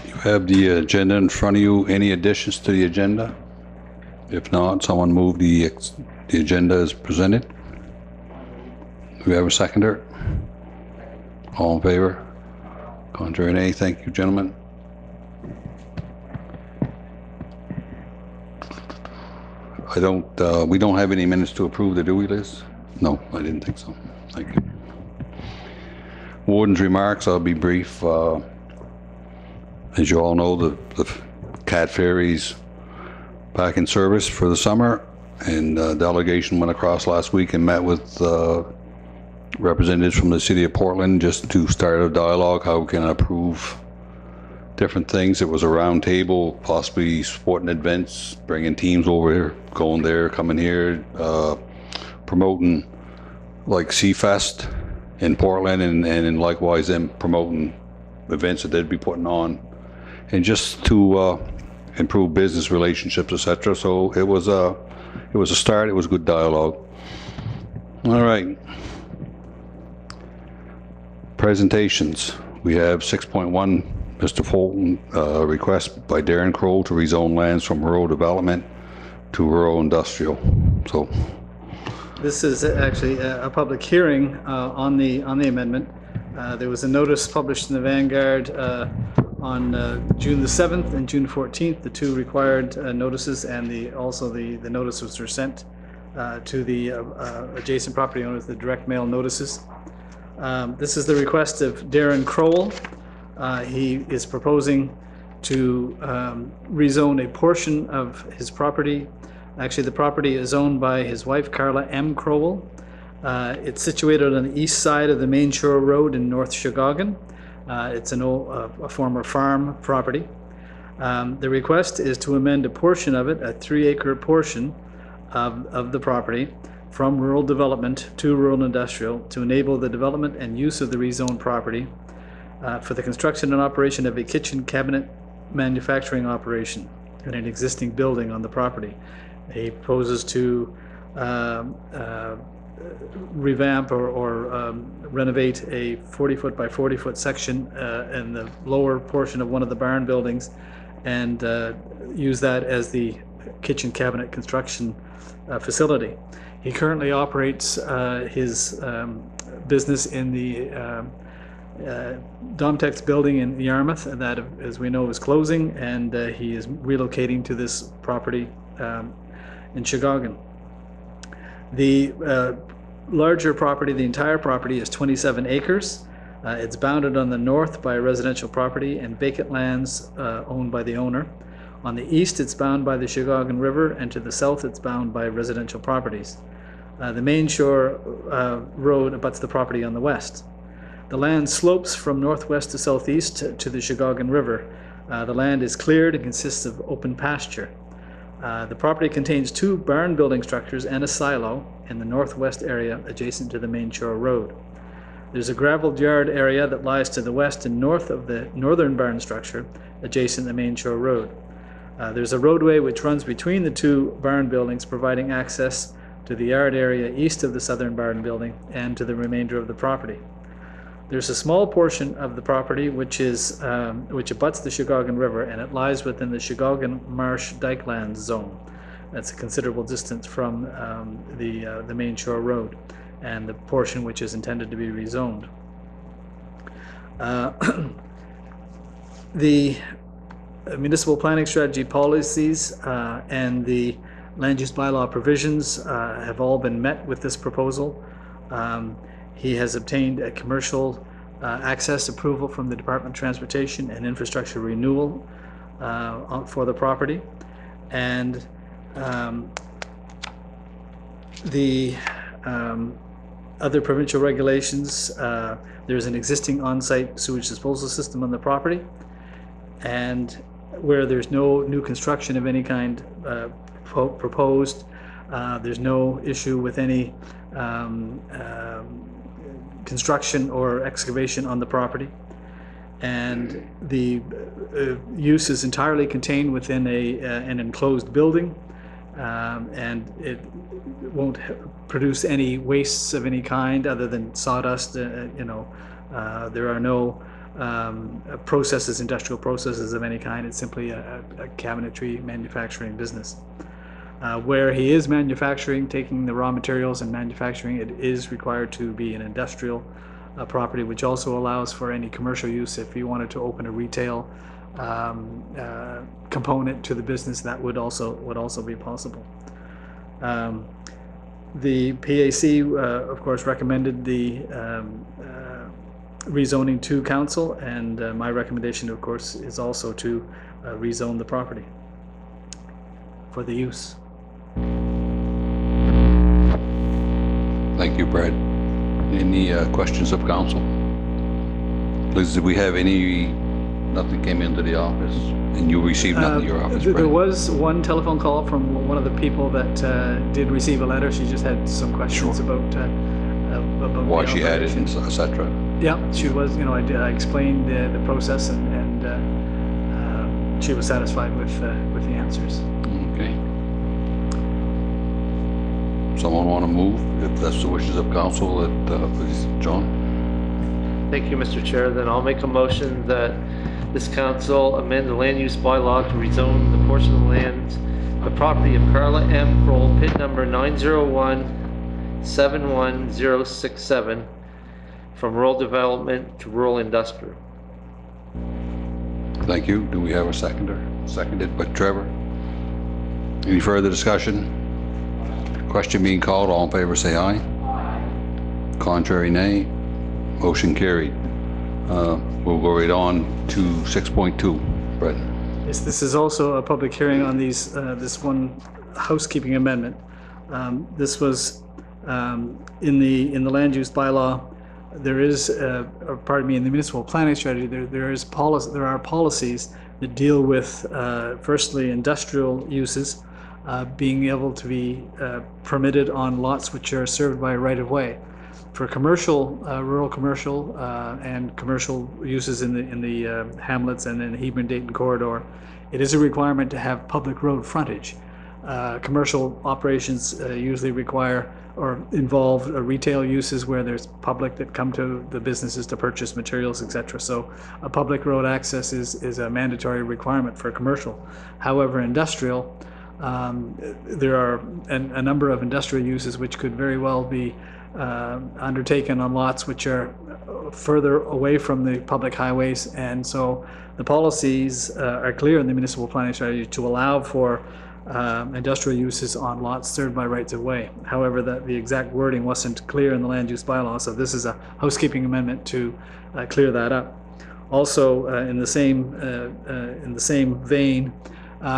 You have the agenda in front of you. Any additions to the agenda? If not, someone move the agenda as presented. Do we have a seconder? All in favor? Contrary, nay. Thank you, gentlemen. We don't have any minutes to approve, do we, Liz? No, I didn't think so. Thank you. Warden's remarks, I'll be brief. As you all know, the Cat Ferry's back in service for the summer, and a delegation went across last week and met with representatives from the city of Portland just to start a dialogue how we can improve different things. It was a round table, possibly sporting events, bringing teams over here, going there, coming here, promoting like Seafest in Portland, and likewise them promoting events that they'd be putting on, and just to improve business relationships, etc. So it was a start. It was good dialogue. All right. Presentations. We have 6.1. Mr. Fulton, request by Darren Kroll to rezone lands from rural development to rural industrial. So this is actually a public hearing on the amendment. There was a notice published in the Vanguard on June the 7th and June 14th, the two required notices, and also the notices were sent to the adjacent property owners, the direct mail notices. This is the request of Darren Kroll. He is proposing to rezone a portion of his property. Actually, the property is owned by his wife, Carla M. Crowell. It's situated on the east side of the Main Shore Road in North Shigaugan. It's a former farm property. The request is to amend a portion of it, a 3-acre portion of the property, from rural development to rural industrial, to enable the development and use of the rezoned property for the construction and operation of a kitchen cabinet manufacturing operation in an existing building on the property. He proposes to revamp or renovate a 40-foot by 40-foot section in the lower portion of one of the barn buildings, and use that as the kitchen cabinet construction facility. He currently operates his business in the Domtex building in Yarmouth, and that, as we know, is closing, and he is relocating to this property in Shigaugan. The larger property, the entire property, is 27 acres. It's bounded on the north by residential property and vacant lands owned by the owner. On the east, it's bound by the Shigaugan River, and to the south, it's bound by residential properties. The Main Shore Road abuts the property on the west. The land slopes from northwest to southeast to the Shigaugan River. The land is cleared and consists of open pasture. The property contains 2 barn building structures and a silo in the northwest area adjacent to the Main Shore Road. There's a graveled yard area that lies to the west and north of the northern barn structure adjacent to the Main Shore Road. There's a roadway which runs between the 2 barn buildings, providing access to the yard area east of the southern barn building and to the remainder of the property. There's a small portion of the property which abuts the Shigaugan River, and it lies within the Shigaugan Marsh Dykelands zone. That's a considerable distance from the Main Shore Road and the portion which is intended to be rezoned. The municipal planning strategy policies and the land use bylaw provisions have all been met with this proposal. He has obtained a commercial access approval from the Department of Transportation and Infrastructure Renewal for the property. And the other provincial regulations, there's an existing on-site sewage disposal system on the property, and where there's no new construction of any kind proposed, there's no issue with any construction or excavation on the property, and the use is entirely contained within an enclosed building, and it won't produce any wastes of any kind other than sawdust. There are no processes, industrial processes of any kind. It's simply a cabinetry manufacturing business. Where he is manufacturing, taking the raw materials and manufacturing, it is required to be an industrial property, which also allows for any commercial use. If you wanted to open a retail component to the business, that would also be possible. The PAC, of course, recommended the rezoning to council, and my recommendation, of course, is also to rezone the property for the use. Thank you, Brad. Any questions of council? Liz, did we have nothing came into the office, and you received nothing in your office, Brad? There was one telephone call from one of the people that did receive a letter. She just had some questions about Why the she had it, operation. et cetera. Yeah, she was. I explained the process, and she was satisfied with the answers. Okay. Someone want to move, if that's the wishes of council, please, John? Thank you, Mr. Chair. Then I'll make a motion that this council amend the land use bylaw to rezone the portion of land, the property of Carla M. Kroll, pit number 901-71067, from rural development to rural industrial. Thank you. Do we have a seconder? Seconded by Trevor. Any further discussion? Question being called. All in favor say aye. Contrary, nay. Motion carried. We'll go right on to 6.2. Brett. Yes, this is also a public hearing on this one housekeeping amendment. This was in the land use bylaw. There is, in the municipal planning strategy, there are policies that deal with firstly industrial uses being able to be permitted on lots which are served by a right-of-way. For commercial, rural commercial, and commercial uses in the hamlets and in the Hebron-Dayton corridor, it is a requirement to have public road frontage. Commercial operations usually require or involve retail uses where there's public that come to the businesses to purchase materials, etc. So a public road access is a mandatory requirement for commercial. However, industrial, there are a number of industrial uses which could very well be undertaken on lots which are further away from the public highways, and so the policies are clear in the municipal planning strategy to allow for industrial uses on lots served by rights of way. However, the exact wording wasn't clear in the land use bylaw, so this is a housekeeping amendment to clear that up. Also, in the same vein,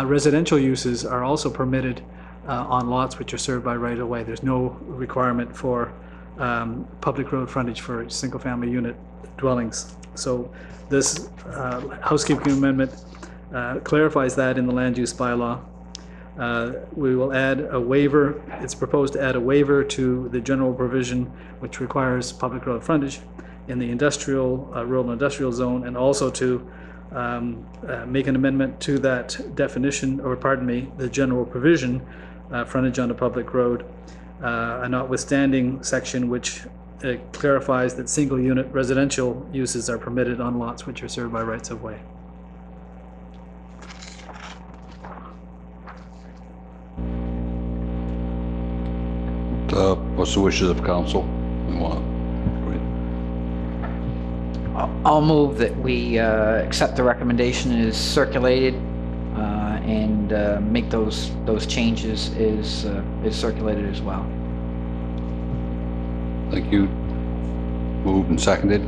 residential uses are also permitted on lots which are served by right of way. There's no requirement for public road frontage for single-family unit dwellings. So this housekeeping amendment clarifies that in the land use bylaw. We will add a waiver. It's proposed to add a waiver to the general provision which requires public road frontage in the industrial, rural industrial zone, and also to make an amendment to that definition, or pardon me, the general provision, frontage on a public road, a notwithstanding section which clarifies that single unit residential uses are permitted on lots which are served by rights of way. What's the wishes of council? I'll move that we accept the recommendation as circulated and make those changes as circulated as well. Thank you. Moved and seconded.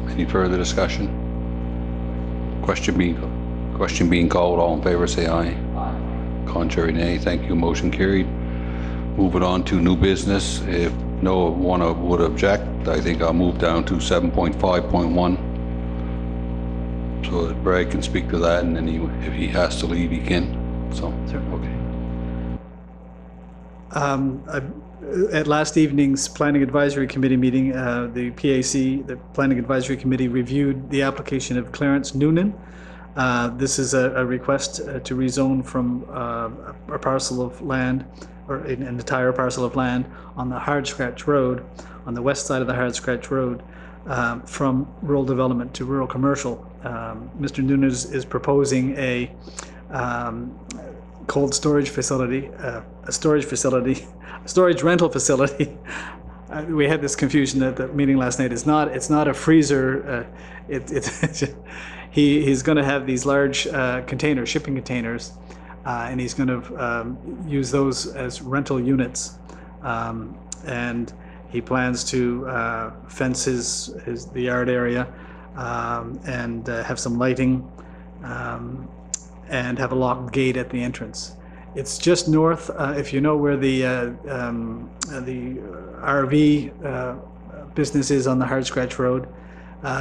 Any further discussion? Question being called. All in favor say aye. Contrary, nay. Thank you. Motion carried. Moving on to new business. If no one would object, I think I'll move down to 7.5.1. So that Brad can speak to that, and then if he has to leave, he can. So, okay. At last evening's Planning Advisory Committee meeting, the PAC, the Planning Advisory Committee, reviewed the application of Clarence Noonan. This is a request to rezone from a parcel of land, or an entire parcel of land on the Hard Scratch Road, on the west side of the Hard Scratch Road, from rural development to rural commercial. Mr. Noonan is proposing a cold storage facility, a storage rental facility. We had this confusion at the meeting last night. It's not a freezer. He's going to have these large containers, shipping containers, and he's going to use those as rental units. And he plans to fence the yard area and have some lighting and have a locked gate at the entrance. It's just north, if you know where the RV business is on the Hard Scratch Road.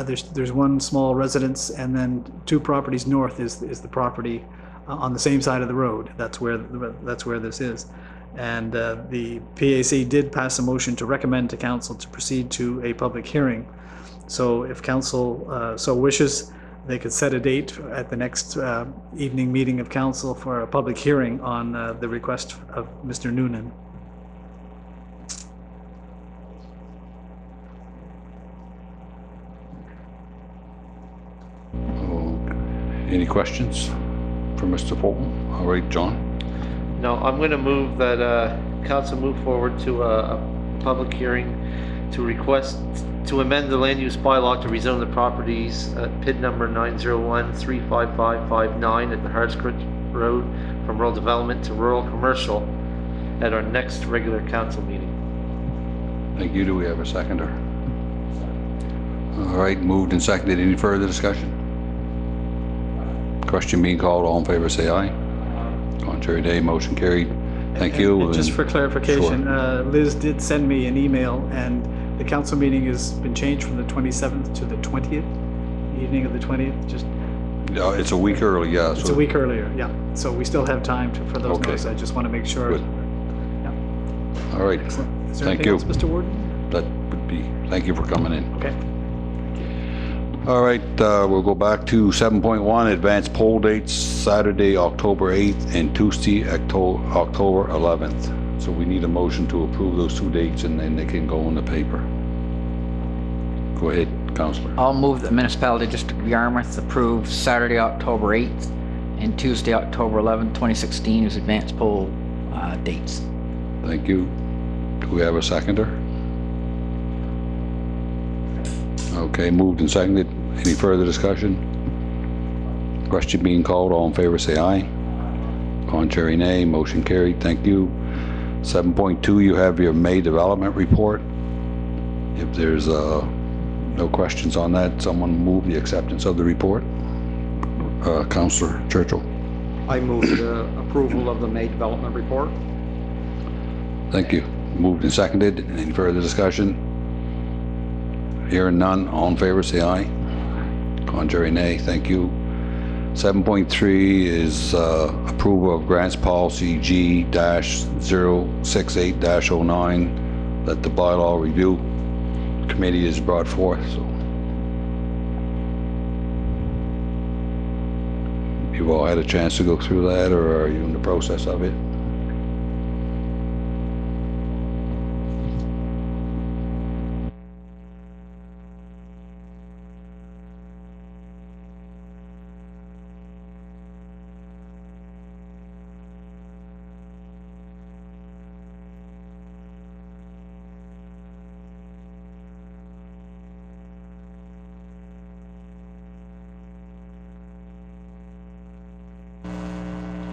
There's one small residence, and then 2 properties north is the property on the same side of the road. That's where this is. And the PAC did pass a motion to recommend to council to proceed to a public hearing. So if council so wishes, they could set a date at the next evening meeting of council for a public hearing on the request of Mr. Noonan. Any questions for Mr. Fulton? All right, John? No, I'm going to move that council move forward to a public hearing to request to amend the land use bylaw to rezone the properties at PID number 901-35559 at the Hard Scratch Road from rural development to rural commercial at our next regular council meeting. Thank you. Do we have a seconder? All right, moved and seconded. Any further discussion? Question being called. All in favor, say aye. Contrary, nay. Motion carried. Thank you. And just for clarification, Liz did send me an email, and the council meeting has been changed from the 27th to the 20th, evening of the 20th. Just it's a week early, yeah. it's a week earlier, yeah. So we still have time for those Okay. notices. I just want to make sure. Good. Yeah. All right. Excellent. Is there Thank anything you. else, Mr. Warden? That would be. Thank you for coming in. Okay. All right, we'll go back to 7.1, advanced poll dates, Saturday, October 8th, and Tuesday, October 11th. So we need a motion to approve those 2 dates, and then they can go in the paper. Go ahead, Councillor. I'll move that the Municipality District of Yarmouth approve Saturday, October 8th and Tuesday, October 11th, 2016 as advance poll dates. Thank you. Do we have a seconder? Okay, moved and seconded. Any further discussion? Question being called. All in favor, say aye. Contrary, nay. Motion carried. Thank you. 7.2, you have your May development report. If there's no questions on that, someone move the acceptance of the report. Councillor Churchill. I move the approval of the May development report. Thank you. Moved and seconded. Any further discussion? Hearing none. All in favor, say aye. Contrary, nay. Thank you. 7.3 is approval of grants policy G-068-09 that the bylaw review committee has brought forth. So you've all had a chance to go through that, or are you in the process of it?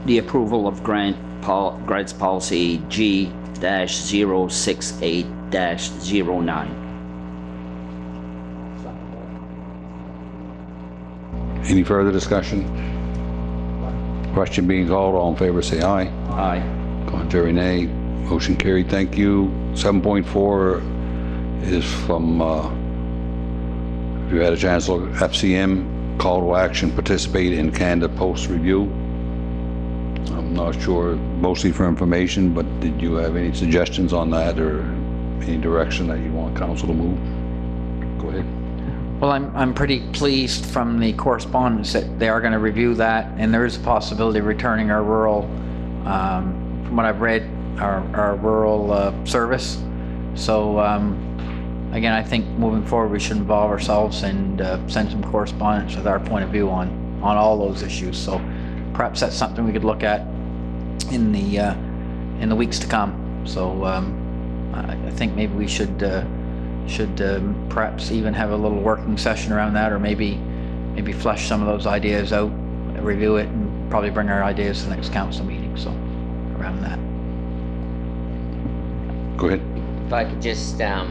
The approval of grants policy G-068-09. Any further discussion? Question being called. All in favor, say aye. Aye. Contrary, nay. Motion carried. Thank you. 7.4 is from, if you had a chance to look at FCM, call to action, participate in Canada Post review. I'm not sure, mostly for information, but did you have any suggestions on that, or any direction that you want council to move? Go ahead. Well, I'm pretty pleased from the correspondence that they are going to review that, and there is a possibility of returning our rural, from what I've read, our rural service. So again, I think moving forward, we should involve ourselves and send some correspondence with our point of view on all those issues. So perhaps that's something we could look at in the weeks to come. So I think maybe we should perhaps even have a little working session around that, or maybe flesh some of those ideas out, review it, and probably bring our ideas to the next council meeting. So around that. Go ahead. If I could just, I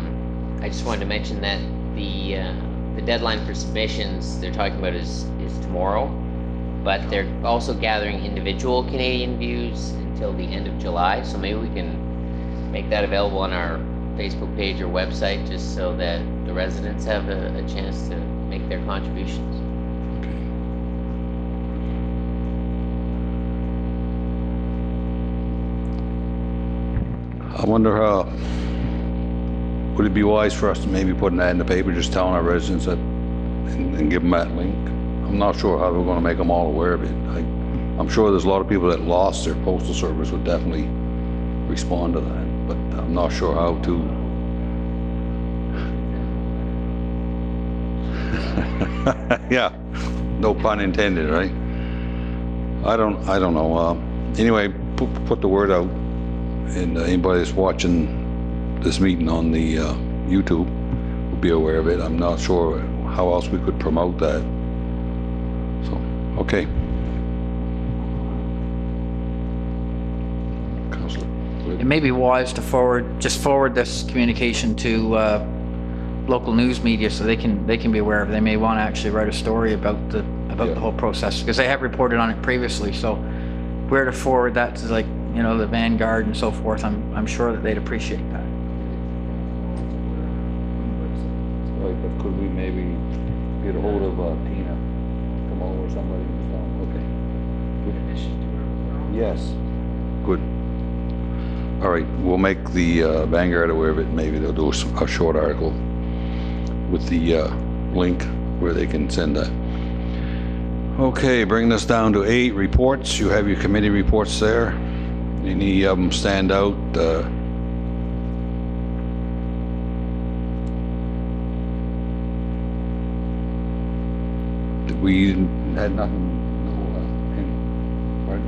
just wanted to mention that the deadline for submissions they're talking about is tomorrow, but they're also gathering individual Canadian views until the end of July. So maybe we can make that available on our Facebook page or website, just so that the residents have a chance to make their contributions. I wonder how, would it be wise for us to maybe put an ad in the paper just telling our residents that, and give them that link? I'm not sure how we're going to make them all aware of it. I'm sure there's a lot of people that lost their postal service would definitely respond to that, but I'm not sure how to. Yeah, no pun intended, right? I don't know. Anyway, put the word out. And anybody that's watching this meeting on the YouTube will be aware of it. I'm not sure how else we could promote that. So, okay. Councillor. It may be wise to forward this communication to local news media, so they can be aware of it. They may want to actually write a story about the whole process, because they have reported on it previously. So where to forward that to, like, the Vanguard and so forth, I'm sure that they'd appreciate that. Right, but could we maybe get a hold of Tina, come over, somebody? Okay. Yes. Good. All right, we'll make the Vanguard aware of it. Maybe they'll do a short article with the link where they can send that. Okay, bringing us down to 8 reports. You have your committee reports there. Any of them stand out? We had nothing. Pardon?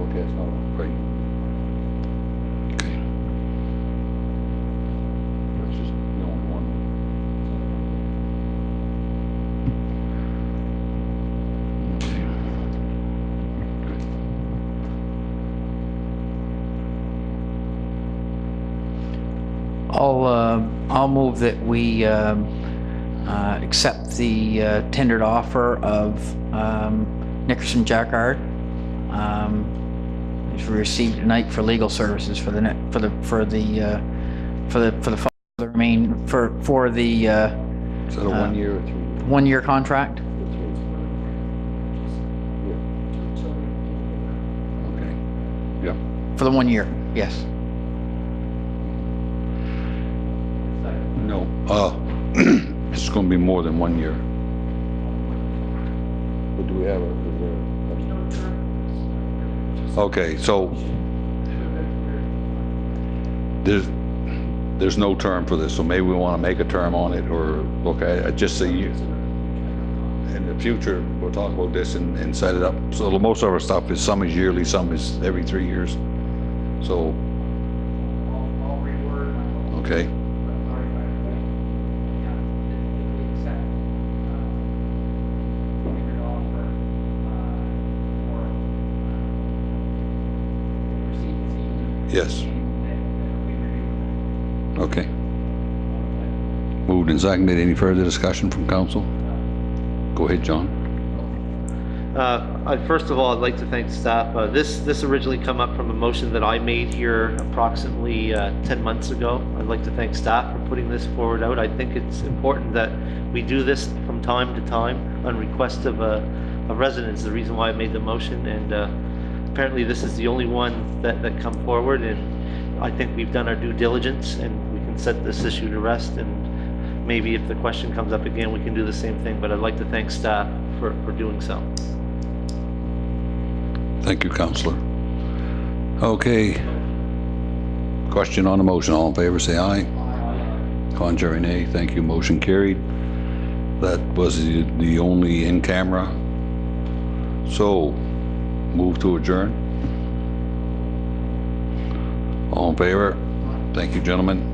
Okay, it's not right. Okay. That's just the only one. I'll move that we accept the tendered offer of Nickerson Jacquard. Which we received tonight for legal services for the remain for the Is that a 1 year or 3 year? 1 year contract. Okay. Yeah. For the 1 year, yes. No. It's going to be more than 1 year. But do we have okay, so there's no term for this, so maybe we want to make a term on it, or look, I just say you in the future we'll talk about this and set it up. So most of our stuff is, some is yearly, some is every 3 years. So okay. Yes. Okay. Moved and seconded. Any further discussion from council? Go ahead, John. First of all, I'd like to thank staff. This originally come up from a motion that I made here approximately 10 months ago. I'd like to thank staff for putting this forward out. I think it's important that we do this from time to time on request of residents. The reason why I made the motion, and apparently this is the only one that come forward, and I think we've done our due diligence, and we can set this issue to rest, and maybe if the question comes up again, we can do the same thing. But I'd like to thank staff for doing so. Thank you, Councillor. Okay. Question on the motion. All in favor, say aye. Contrary, nay. Thank you. Motion carried. That was the only in camera. So, move to adjourn. All in favor? Thank you, gentlemen.